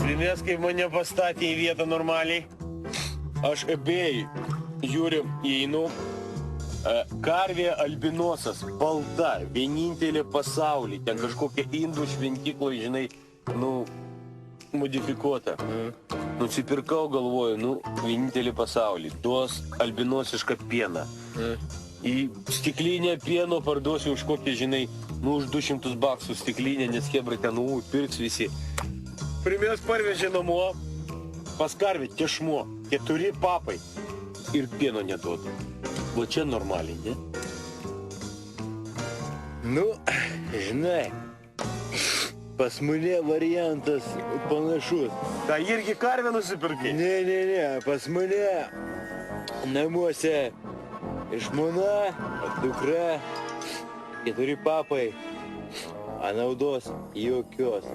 Primės, kaip mane pastatė į vietą normaliai. Aš ebėjai žiūrim, įeinu. Karvė albinosas, balta, vienintelė pasaulyje. Ten kažkokia indų šventykloje, žinai, modifikuota. Nusipirkau, galvoju, vienintelį pasaulį. Duos albinosišką pieną. Į stiklinę pieno parduosiu už kokį, žinai, už $200 stiklinę, nes hebrai ten, pirks visi. Primės parvežė namo, pas karvę tešmo, 4 papai ir pieno neduodu. Va čia normaliai, ne? Žinai, pas mane variantas panašus. Ką, irgi karvę nusipirkai? Ne, pas mane namuose žmona, dukra, 4 papai, a naudos jokios.